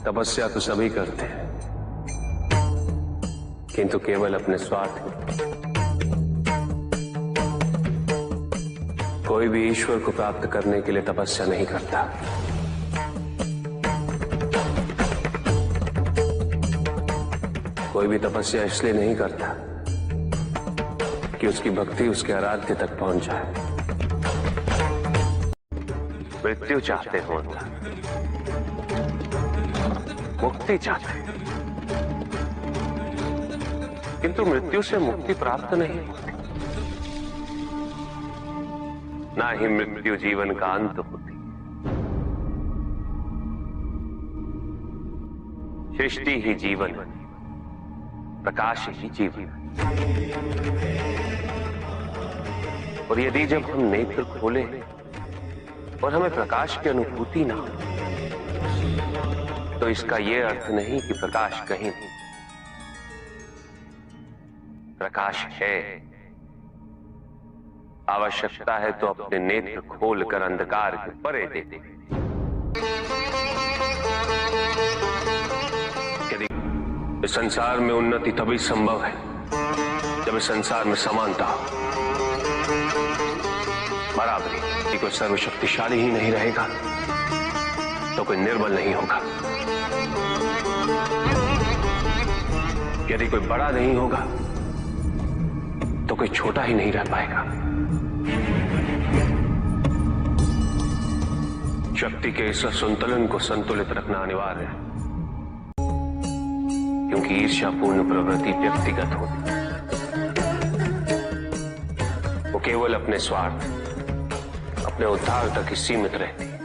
तपस्या तो सभी करते हैं, किंतु केवल अपने स्वार्थ में। कोई भी ईश्वर को प्राप्त करने के लिए तपस्या नहीं करता। कोई भी तपस्या इसलिए नहीं करता कि उसकी भक्ति उसके आराध्य तक पहुंच जाए। मृत्यु चाहते हो, मुक्ति चाहते, किंतु मृत्यु से मुक्ति प्राप्त नहीं होती। ना ही मृत्यु जीवन का अंत होती। सृष्टि ही जीवन, प्रकाश ही जीवन। और यदि जब हम नेत्र खोले और हमें प्रकाश की अनुभूति ना हो, तो इसका यह अर्थ नहीं कि प्रकाश कहीं नहीं। प्रकाश है। आवश्यकता है तो अपने नेत्र खोलकर अंधकार के परे देते। यदि इस संसार में उन्नति तभी संभव है जब इस संसार में समानता हो, बराबरी। यदि कोई सर्वशक्तिशाली ही नहीं रहेगा तो कोई निर्बल नहीं होगा। यदि कोई बड़ा नहीं होगा तो कोई छोटा ही नहीं रह पाएगा। शक्ति के इस संतुलन को संतुलित रखना अनिवार्य है, क्योंकि ईर्ष्यापूर्ण प्रवृत्ति व्यक्तिगत होती है। वो केवल अपने स्वार्थ, अपने उद्धार तक ही सीमित रहती है।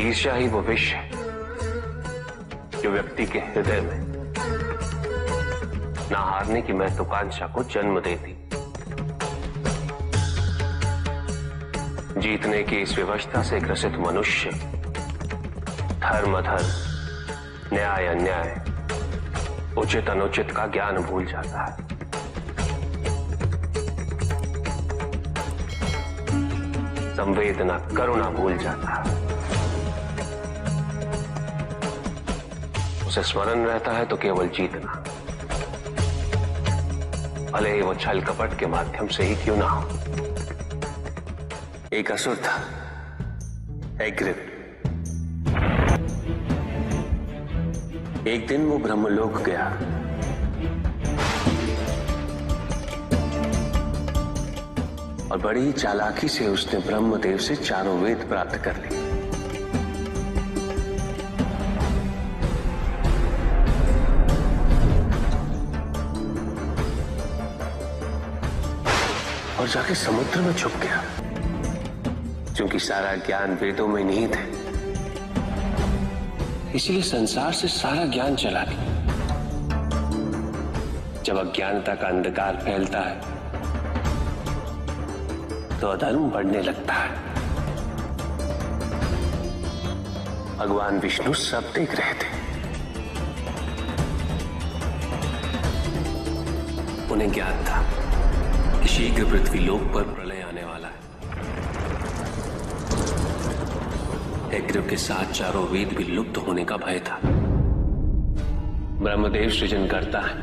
ईर्ष्या ही वो विष है जो व्यक्ति के हृदय में ना हारने की महत्वाकांक्षा को जन्म देती। जीतने की इस व्यवस्था से ग्रसित मनुष्य धर्म अधर्म, न्याय अन्याय, उचित अनुचित का ज्ञान भूल जाता है। संवेदना, करुणा भूल जाता है। उसे स्मरण रहता है तो केवल जीतना, भले ही वो छल कपट के माध्यम से ही क्यों ना हो। एक असुर था, एग्रिप। एक दिन वो ब्रह्मलोक गया। और बड़ी चालाकी से उसने ब्रह्मदेव से चारों वेद प्राप्त कर लिए। और जाके समुद्र में छुप गया, क्योंकि सारा ज्ञान वेदों में निहित है। इसलिए संसार से सारा ज्ञान चला गया। जब अज्ञानता का अंधकार फैलता है तो अधर्म बढ़ने लगता है। भगवान विष्णु सब देख रहे थे। उन्हें ज्ञान था कि शीघ्र पृथ्वी लोक पर प्रलय आने वाला है। एग्रिप के साथ चारों वेद भी लुप्त होने का भय था। ब्रह्मदेव सृजन करता है।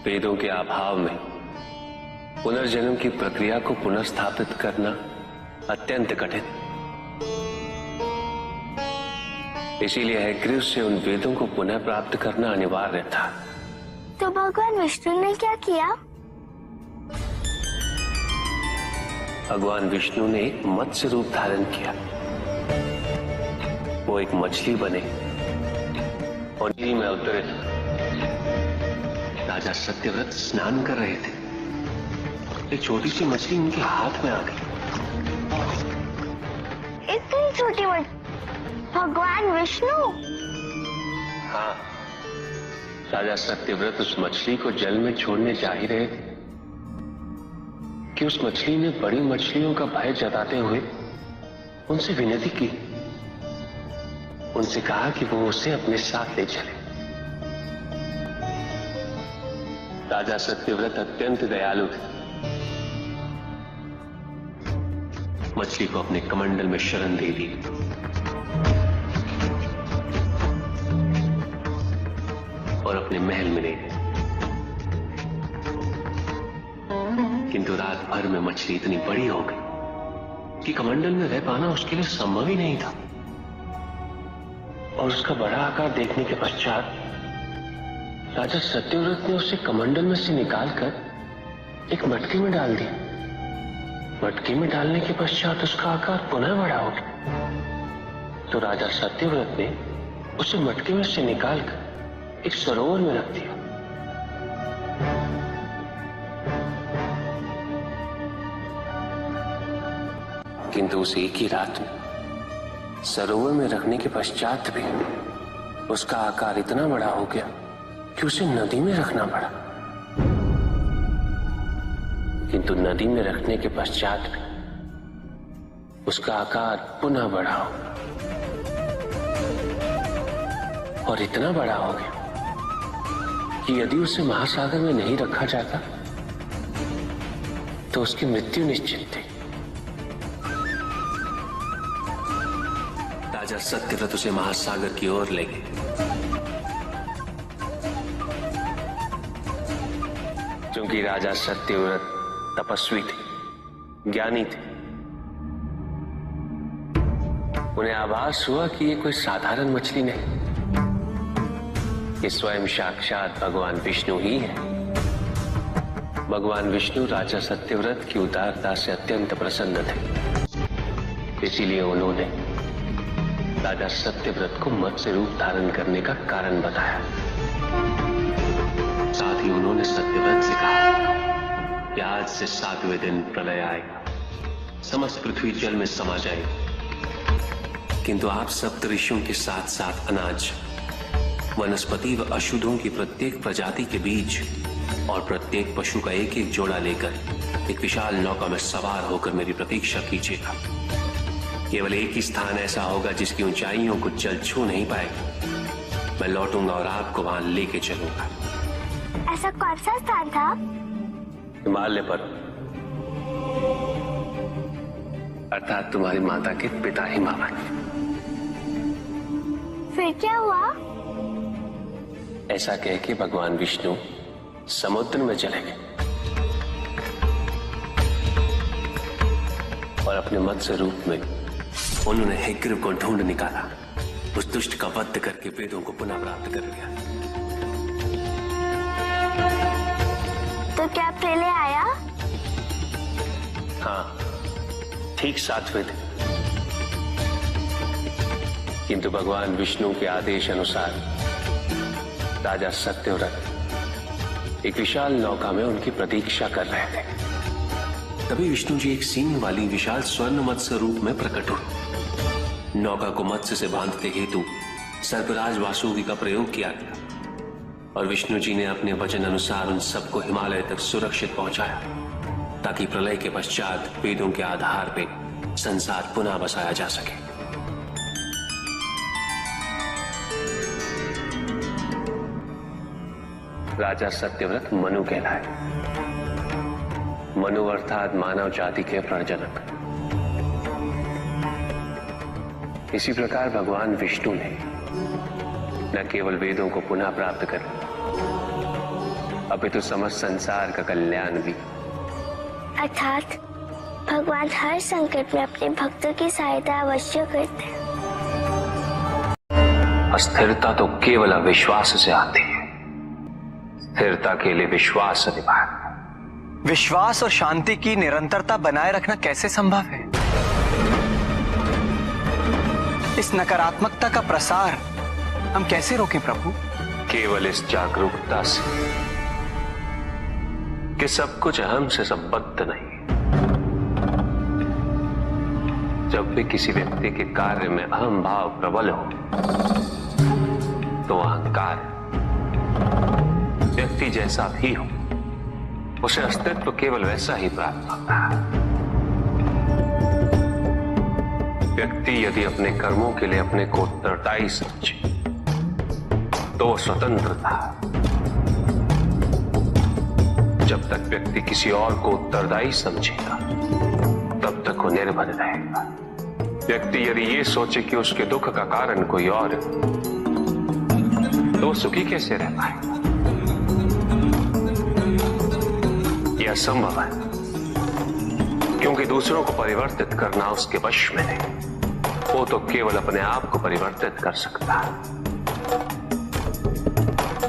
वेदों के अभाव में पुनर्जन्म की प्रक्रिया को पुनर्स्थापित करना अत्यंत कठिन। इसीलिए एग्रिप से उन वेदों को पुनः प्राप्त करना अनिवार्य था। तो भगवान विष्णु ने क्या किया? भगवान विष्णु ने एक मत्स्य रूप धारण किया। वो एक मछली बने और नदी में अवतरित। राजा सत्यव्रत स्नान कर रहे थे। एक छोटी सी मछली उनके हाथ में आ गई। इतनी छोटी मछली? भगवान विष्णु? हाँ, राजा सत्यव्रत उस मछली को जल में छोड़ने जा ही रहे थे कि उस मछली ने बड़ी मछलियों का भय जताते हुए उनसे विनती की। उनसे कहा कि वो उसे अपने साथ ले चले। राजा सत्यव्रत अत्यंत दयालु थे। मछली को अपने कमंडल में शरण दे दी और अपने महल में ले गए। किंतु रात भर में मछली इतनी बड़ी हो गई कि कमंडल में रह पाना उसके लिए संभव ही नहीं था। और उसका बड़ा आकार देखने के पश्चात राजा सत्यव्रत ने उसे कमंडल में से निकालकर एक मटकी में डाल दिया। मटकी में डालने के पश्चात उसका आकार पुनः बड़ा हो गया। तो राजा सत्यव्रत ने उसे मटकी में से निकालकर एक सरोवर में रख दिया। किंतु उस एक ही रात में सरोवर में रखने के पश्चात भी उसका आकार इतना बड़ा हो गया कि उसे नदी में रखना पड़ा। किंतु नदी में रखने के पश्चात भी उसका आकार पुनः बड़ा हो और इतना बड़ा हो गया कि यदि उसे महासागर में नहीं रखा जाता तो उसकी मृत्यु निश्चित थी। राजा सत्यव्रत उसे महासागर की ओर ले गए। क्योंकि राजा सत्यव्रत तपस्वी थे, ज्ञानी थे, उन्हें आभास हुआ कि ये कोई साधारण मछली नहीं, ये स्वयं साक्षात भगवान विष्णु ही है। भगवान विष्णु राजा सत्यव्रत की उदारता से अत्यंत प्रसन्न थे। इसीलिए उन्होंने राजा सत्यव्रत को मत्स्य रूप धारण करने का कारण बताया। साथ ही उन्होंने सत्यव्रत से कहा कि आज से 7वें दिन प्रलय आएगा, समस्त पृथ्वी जल में समा जाएगी। किंतु आप सप्त ऋषियों के साथ साथ अनाज, वनस्पति व अशुद्धों की प्रत्येक प्रजाति के बीज और प्रत्येक पशु का एक एक जोड़ा लेकर एक विशाल नौका में सवार होकर मेरी प्रतीक्षा कीजिएगा। केवल एक ही स्थान ऐसा होगा जिसकी ऊंचाइयों को जल छू नहीं पाएगा। मैं लौटूंगा और आपको वहां लेके चलूंगा। ऐसा कौन सा स्थान था? हिमालय पर, अर्थात तुम्हारी माता के पिता हिमालय। फिर क्या हुआ? ऐसा कह के भगवान विष्णु समुद्र में चले गए और अपने मत्स्य रूप में उन्होंने हिग्रीव को ढूंढ निकाला। उस दुष्ट का वध करके वेदों को पुनः प्राप्त कर लिया। तो क्या प्रलय आया? हाँ, ठीक 7वें दिन। किंतु भगवान विष्णु के आदेश अनुसार राजा सत्यव्रत एक विशाल नौका में उनकी प्रतीक्षा कर रहे थे। तभी विष्णु जी एक सींग वाली विशाल स्वर्ण मत्स्य रूप में प्रकट हुए। नौका को मत्स्य से बांधते हेतु सर्पराज वासुकी का प्रयोग किया गया और विष्णु जी ने अपने वचन अनुसार उन सबको हिमालय तक सुरक्षित पहुंचाया, ताकि प्रलय के पश्चात वेदों के आधार पर संसार पुनः बसाया जा सके। राजा सत्यव्रत मनु कहलाए। मनु अर्थात मानव जाति के प्रजनक। इसी प्रकार भगवान विष्णु ने न केवल वेदों को पुनः प्राप्त कर अपितु समस्त संसार का कल्याण भी। अर्थात भगवान हर संकट में अपने भक्तों की सहायता अवश्य करते हैं। अस्थिरता तो केवल अविश्वास से आती है। स्थिरता के लिए विश्वास अनिवार्य। विश्वास और शांति की निरंतरता बनाए रखना कैसे संभव है? इस नकारात्मकता का प्रसार हम कैसे रोकें प्रभु? केवल इस जागरूकता से कि सब कुछ अहम से संबद्ध नहीं। जब भी किसी व्यक्ति के कार्य में अहम भाव प्रबल हो तो अहंकार, व्यक्ति जैसा भी हो, उसे अस्तित्व केवल वैसा ही प्राप्त होता है। व्यक्ति यदि अपने कर्मों के लिए अपने को उत्तरदायी समझे तो वो स्वतंत्र था। जब तक व्यक्ति किसी और को उत्तरदायी समझेगा तब तक वो निर्भर रहेगा। पाएगा। व्यक्ति यदि ये सोचे कि उसके दुख का कारण कोई और है, तो सुखी कैसे रह पाएगा? यह असंभव है, क्योंकि दूसरों को परिवर्तित करना उसके वश में नहीं। वो तो केवल अपने आप को परिवर्तित कर सकता है।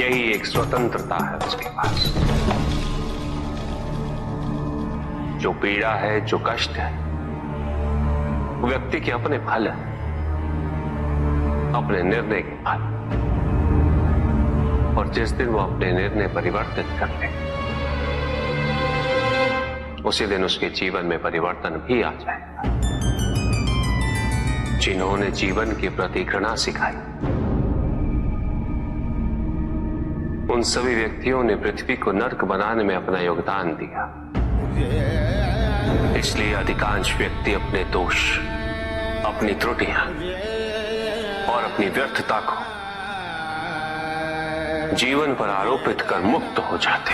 यही एक स्वतंत्रता है उसके पास। जो पीड़ा है, जो कष्ट है, वो व्यक्ति के अपने फल है, अपने निर्णय के फल। और जिस दिन वो अपने निर्णय परिवर्तित कर ले, उसी दिन उसके जीवन में परिवर्तन भी आ जाएगा। जिन्होंने जीवन के प्रति घृणा सिखाई, उन सभी व्यक्तियों ने पृथ्वी को नर्क बनाने में अपना योगदान दिया। इसलिए अधिकांश व्यक्ति अपने दोष, अपनी त्रुटियां और अपनी व्यर्थता को जीवन पर आरोपित कर मुक्त हो जाते।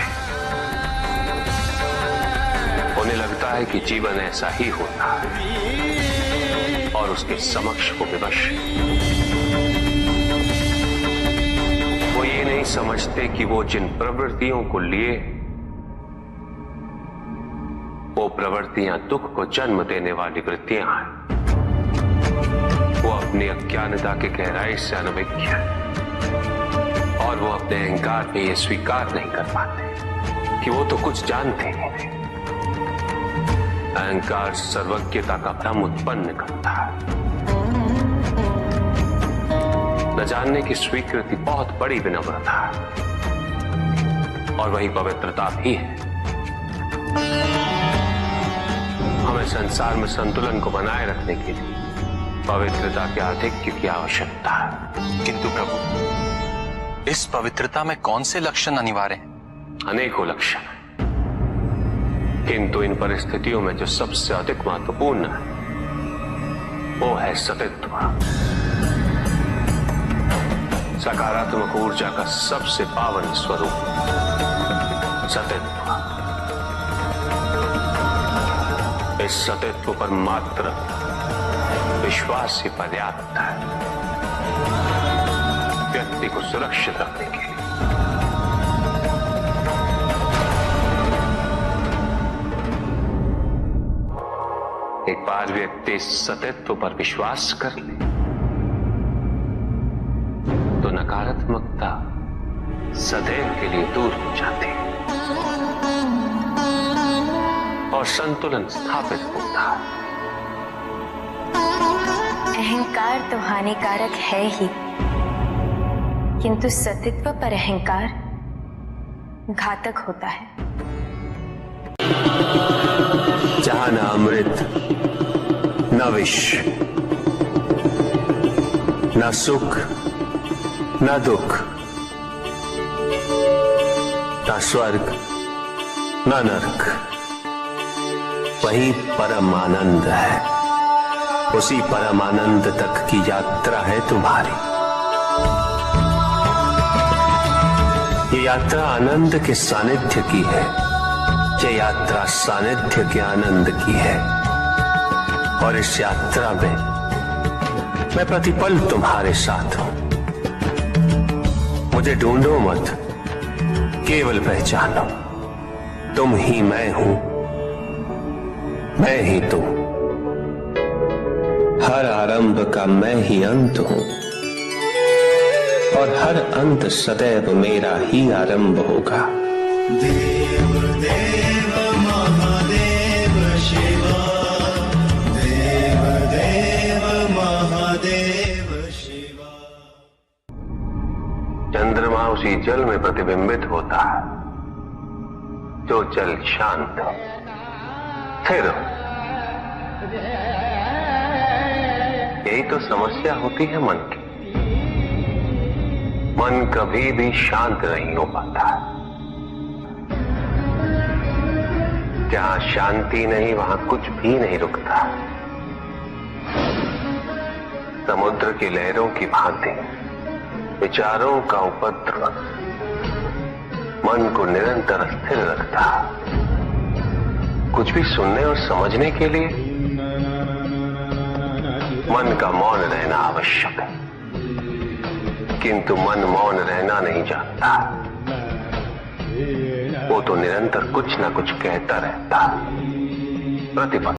उन्हें लगता है कि जीवन ऐसा ही होता है और उसके समक्ष वो विवश। वो ये नहीं समझते कि वो जिन प्रवृत्तियों को लिए, वो प्रवृत्तियां दुख को जन्म देने वाली वृत्तियां हैं। वो अपनी अज्ञानता की गहराई से अनभिज्ञ है और वो अपने अहंकार में ये स्वीकार नहीं कर पाते कि वो तो कुछ जानते ही नहीं। अहंकार सर्वज्ञता का भ्रम उत्पन्न करता है। न जानने की स्वीकृति बहुत बड़ी विनम्रता है और वही पवित्रता भी है। हमें संसार में संतुलन को बनाए रखने के लिए पवित्रता के आधिक्य की आवश्यकता है। किंतु प्रभु, इस पवित्रता में कौन से लक्षण अनिवार्य हैं? अनेकों लक्षण, किंतु इन परिस्थितियों में जो सबसे अधिक महत्वपूर्ण है, वो है सतित्व। सकारात्मक ऊर्जा का सबसे पावन स्वरूप सतित्व। इस सतित्व पर मात्र विश्वास ही पर्याप्त है व्यक्ति को सुरक्षित रखने के लिए। एक बार व्यक्ति सतित्व पर विश्वास कर ले तो नकारात्मकता सदैव के लिए दूर हो जाती है और संतुलन स्थापित होता है। अहंकार तो हानिकारक है ही, किंतु सतित्व पर अहंकार घातक होता है। जहां न अमृत, न विष, न सुख, न दुख, न स्वर्ग, न नरक, वही परम आनंद है। उसी परम आनंद तक की यात्रा है तुम्हारी। ये यात्रा आनंद के सानिध्य की है। ये यात्रा सानिध्य के आनंद की है और इस यात्रा में मैं प्रतिपल तुम्हारे साथ हूं। मुझे ढूंढो मत, केवल पहचानो, तुम ही मैं हूं, मैं ही तुम। हर आरंभ का मैं ही अंत हूं और हर अंत सदैव मेरा ही आरंभ होगा। देव देव महादेव शिवा, देव देव महादेव शिवा। चंद्रमा उसी जल में प्रतिबिंबित होता है जो जल शांत हो, स्थिर हो। यही तो समस्या होती है मन की। मन कभी भी शांत नहीं हो पाता है। जहां शांति नहीं, वहां कुछ भी नहीं रुकता। समुद्र की लहरों की भांति विचारों का उपद्रव मन को निरंतर स्थिर रखता है। कुछ भी सुनने और समझने के लिए मन का मौन रहना आवश्यक है, किंतु मन मौन रहना नहीं चाहता। वो तो निरंतर कुछ ना कुछ कहता रहता। प्रतिपल